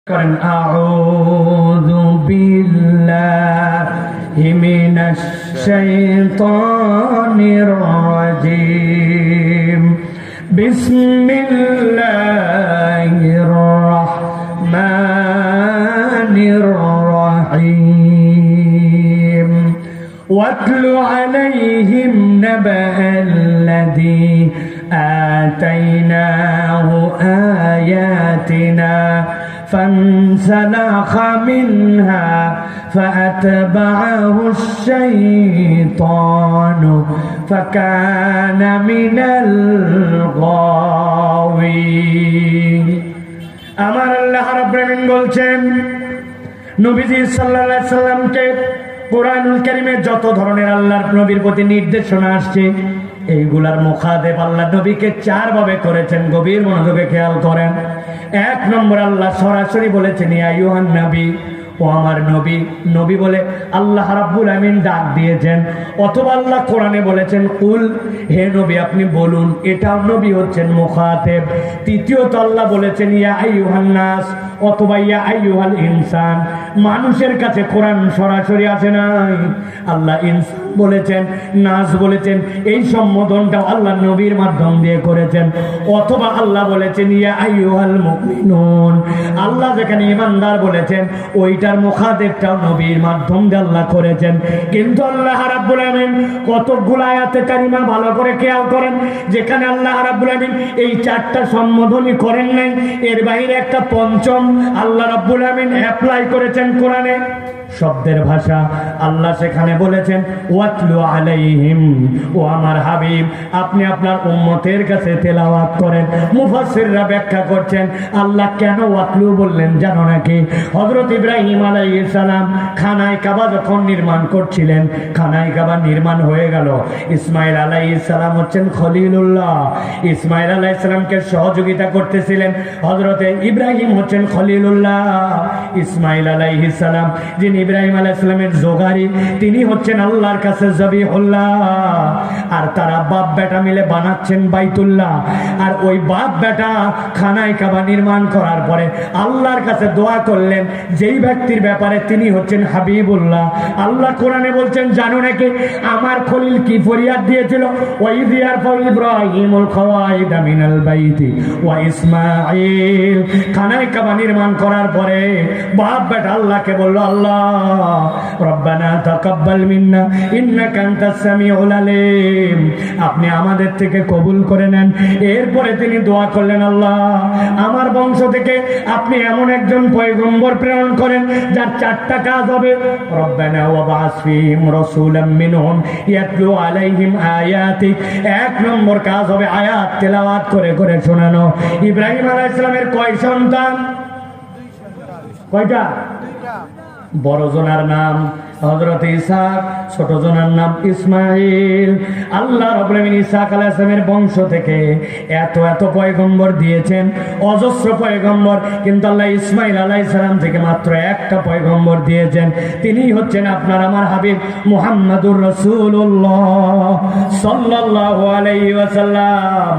أعوذ بالله من الشيطان الرجيم بسم الله الرحمن الرحيم واتل عليهم نبأ الذي آتيناه آياتنا فانسلخ منها فأتبعه الشيطان فكان من الغاوين আমার আল্লাহ রাব্বুল আলামিন বলছেন নবীজি সাল্লাল্লাহু আলাইহি সাল্লামকে কুরআনুল কারীমে যত ধরনের আল্লাহর নবীর প্রতি নির্দেশনা আসছে এইগুলার মুখাদেব আল্লাহ নবীকে চার ভাবে করেছেন। গভীর মনোযোগে খেয়াল করেন। এক নম্বর, আল্লাহ সরাসরি বলেছেন ইয়া আইয়ুহান নবী, ও আমার নবী। নবী বলে আল্লাহ রাব্বুল আমিন ডাক দিয়েছেন। অথবা আল্লাহ কোরআনে বলেছেন কুল, হে নবী আপনি বলুন। এটাও নবী হচ্ছেন মুখাতেব। তৃতীয়ত আল্লাহ বলেছেন ইয়া আইয়ুহান নাস অথবা ইয়া আইয়ুহাল ইনসান। মানুষের কাছে কোরআন সরাসরি আসে নাই, আল্লাহ ইনসান বলেছেন, নাস বলেছেন। এই সম্বোধনটাও আল্লাহ নবীর মাধ্যম দিয়ে করেছেন। অথবা আল্লাহ বলেছেন ইয়া আইয়ুহাল মুমিনুন। আল্লাহ যেখানে ঈমানদার বলেছেন ওইটার মুখাদেবটাও নবীর মাধ্যম দিয়ে আল্লাহ করেছেন। কিন্তু আল্লাহ রাব্বুল আমিন কতগুলো আয়াতে কারিমা ভালো করে খেয়াল করেন, যেখানে আল্লাহ রাব্বুল আমিন এই চারটা সম্বোধনই করেন নাই, এর বাইরে একটা পঞ্চম আল্লাহ রাব্বুল আমিন অ্যাপ্লাই করেছেন কোরআনে। শব্দের ভাষা আল্লাহ সেখানে বলেছেন ওয়াতলু আলাইহিম, ও আমার হাবিব আপনি আপনার উম্মতের কাছে তেলাওয়াত করেন। মুফাসসিররা ব্যাখ্যা করছেন আল্লাহ কেন ওয়াতলু বললেন জানো নাকি? হযরত ইব্রাহিম আলাইহিস সালাম খানায় কাবা যখন নির্মাণ করছিলেন, খানায় কাবা নির্মাণ হয়ে গেল। ইসমাইল আলাইহিস সালাম হচ্ছেন খলিলুল্লাহ, ইসমাইল আলাইহিস সালামকে সহযোগিতা করতেছিলেন। হযরত ইব্রাহিম হচ্ছেন খলিলুল্লাহ, ইসমাইল আলাইহিস সালাম যিনি ইব্রাহিম আলাইহিস সালামের জোগারি, তিনি হচ্ছেন আল্লাহর কাছে জবিহুল্লাহ। আর তারা বাপ বেটা মিলে বানাচ্ছেন বাইতুল্লাহ। আর ওই বাপ বেটা খানায় কাবা নির্মাণ করার পরে আল্লাহর কাছে দোয়া করলেন যেই ব্যক্তির ব্যাপারে তিনি হচ্ছেন হাবিবুল্লাহ। আল্লাহ কোরআনে বলছেন জানো নাকি আমার খলিল কি ফরিয়াদ দিয়েছিল? ওয়াইয ইয়ারফাউ ইব্রাহিমুল কওয়াইদা মিনাল বাইতি ওয়া ইসমাঈল। খানায় কাবা নির্মাণ করার পরে বাপ বেটা আল্লাহকে বলল আল্লাহ রব্বানা তাকাব্বাল মিন্না ইন্নাকা আনতাস সামিউল আলিম, আপনি আমাদের থেকে কবুল করে নেন। এরপরে তিনি দোয়া করলেন আল্লাহ আমার বংশ থেকে আপনি এমন একজন পয়গম্বর প্রেরণ করেন যার চারটা কাজ হবে। রব্বানা ওয়াবআস ফীহিম রাসূলাম মিনহুম ইয়াতলু আলাইহিম আয়াতিক। এক নম্বর কাজ হবে আয়াত তেলাওয়াত করে করে শোনানো। ইব্রাহিম আলাইহিস সালামের কয় সন্তান? কয়টা? বড় জনার নাম হযরত ইসহাক, ছোট জনার নাম ইসমাঈল। আল্লাহ রাব্বুল আমিন ইসহাক আলাইহিস সালামের বংশ থেকে এত এত পয়গম্বর দিয়েছেন, অজস্র পয়গম্বর, কিন্তু আল্লাহ ইসমাঈল আলাইহিস সালাম থেকে মাত্র একটা পয়গম্বর দিয়েছেন। তিনি হচ্ছেন আপনার আমার হাবিব মুহাম্মাদুর রাসূলুল্লাহ সাল্লাল্লাহু আলাইহি ওয়াসাল্লাম।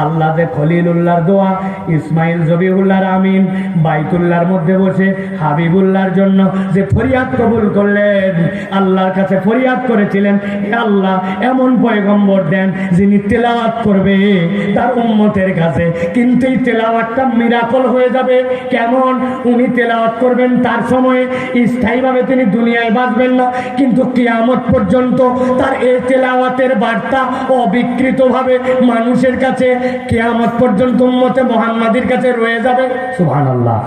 আল্লাহ দে খলিলুল্লাহর দোয়া, ইসমাঈল জবিহুল্লাহর আমিন, বাইতুল্লাহর মধ্যে বসে হাবিবুল্লাহর জন্য যে ফরিয়াদ কবুল করলেন, আল্লাহর কাছে ফরিয়াদ করেছিলেন হে আল্লাহ এমন পয়গম্বর দেন যিনি তেলাওয়াত করবে তার উম্মতের কাছে, কিন্তু এই তেলাওয়াতটা মিরাকল হয়ে যাবে। কেমন? উনি তেলাওয়াত করবেন তার সময়ে স্থায়ীভাবে তিনি দুনিয়ায় বাঁচবেন না, কিন্তু কিয়ামত পর্যন্ত তার এই তেলাওয়াতের বার্তা অবিকৃতভাবে মানুষের কাছে কিয়ামত পর্যন্ত উম্মতে মুহাম্মাদির কাছে রয়ে যাবে। সুবহানাল্লাহ।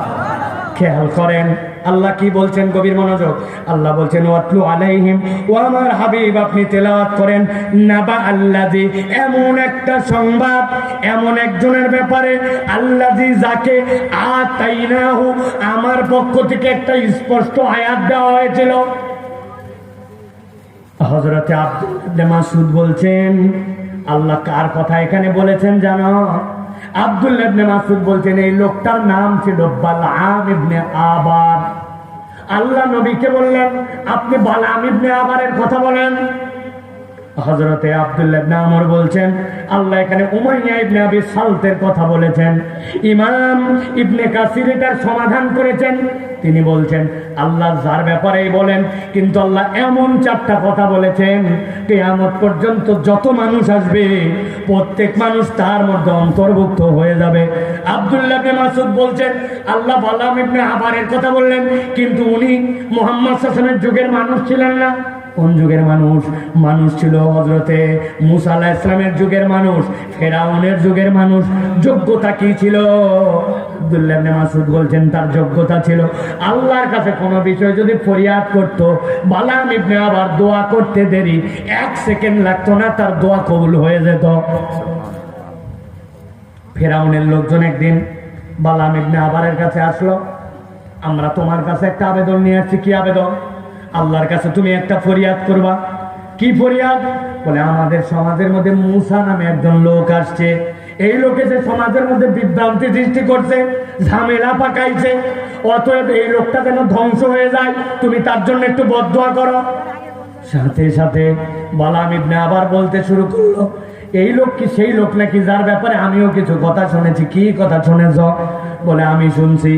খেয়াল করেন আল্লাহ কি বলছেন, গভীর মনোযোগ। আল্লাহ বলছেন ওয়াতলু আলাইহিম, ও আমার হাবিব আপনি তেলাওয়াত করেন নাবা আল্লাযী, এমন একটা সংবাদ, এমন একজনের ব্যাপারে আল্লাযী যাকে আতাইনাহু আমার পক্ষ থেকে একটা স্পষ্ট আয়াত দেওয়া হয়েছিল। হযরত আব্দুল্লাহ ইবনে মাসউদ বলছেন আল্লাহ কার কথা এখানে বলেছেন জানো? আব্দুল্লাহ ইবনে মাসউদ বলছেন এই লোকটার নাম ছিল বালআম ইবনে আবার। আল্লাহ নবীকে বললেন আপনি বালআম ইবনে আবারের কথা বলেন। হযরতে আব্দুল্লাহ ইবনে আমর বলছেন, আল্লাহ এখানে উমাইয়া ইবনে আবি সালতের কথা বলেছেন। ইমাম ইবনে কাসির এটার সমাধান করেছেন। তিনি বলছেন আল্লাহ যার ব্যাপারেই বলেন, কিন্তু আল্লাহ এমন 4টা কথা বলেছেন, কিয়ামত পর্যন্ত যত মানুষ আসবে প্রত্যেক মানুষ তার মধ্যে অন্তর্ভুক্ত হয়ে যাবে। আব্দুল্লাহ ইবনে মাসউদ বলছেন আল্লাহ বালাম ইবনে আবারের কথা বললেন, কিন্তু উনি মুহাম্মদ সাল্লাল্লাহু আলাইহি ওয়াসাল্লামের যুগের মানুষ ছিলেন না। কোন যুগের মানুষ? মানুষ ছিল হযরতে মূসা আলাইহিস সালামের যুগের মানুষ, ফেরাউনের যুগের মানুষ। যোগ্যতা কি ছিল? আব্দুল্লাহ ইবনে মাসউদ বলছেন তার যোগ্যতা ছিল আল্লাহর কাছে কোনো বিষয় যদি ফরিয়াদ করত, বালাম ইবনে আবার দোয়া করতে দেরি 1 সেকেন্ড লাগতো না, তার দোয়া কবুল হয়ে যেত। ফেরাউনের লোকজন একদিন বালাম ইবনে আবারের কাছে আসলো, আমরা তোমার কাছে একটা আবেদন নিয়ে আসছি। কি আবেদন? আল্লাহর কাছে তুমি একটা ফরিয়াদ করবা। কি ফরিয়াদ? বলে আমাদের সমাজের মধ্যে মূসা নামে একজন লোক আসছে, এই লোকে যে সমাজের মধ্যে বিভ্রান্তি সৃষ্টি করছে, ঝামেলা পাকাইছে, অতএব এই লোকটা যেন ধ্বংস হয়ে যায়, তুমি তার জন্য একটু বদদোয়া করো। সাথে সাথে বালাম ইবনে আবার বলতে শুরু করলো, এই লোক কি সেই লোক নাকি যার ব্যাপারে আমিও কিছু কথা শুনেছি? কি কথা শুনেছ? বলে আমি শুনছি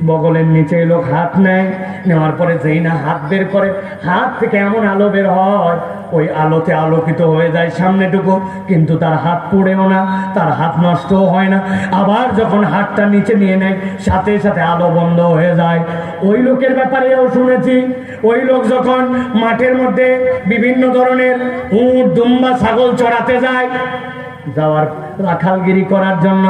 বগলের নিচে লোক হাত নেয়, নেওয়ার পরে যেই না হাত বের করে, হাত থেকে এমন আলো বের হয়, ওই আলোতে আলোকিত হয়ে যায় সামনেটুকু, কিন্তু তার হাত পুড়েও না, তার হাত নষ্টও হয় না। আবার যখন হাতটা নিচে নিয়ে নেয় সাথে সাথে আলো বন্ধ হয়ে যায়। ওই লোকের ব্যাপারেও শুনেছি, ওই লোক যখন মাঠের মধ্যে বিভিন্ন ধরনের উট, দুম্বা, ছাগল চড়াতে যায়, যাওয়ার রাখালগিরি করার জন্য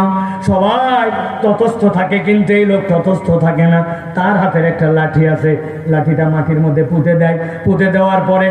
সবাই তটস্থ থাকে, কিন্তু এই লোক তটস্থ থাকে না। তার হাতের একটা লাঠি আছে, লাঠিটা মাটির মধ্যে পুঁতে দেয়, পুঁতে দেওয়ার পরে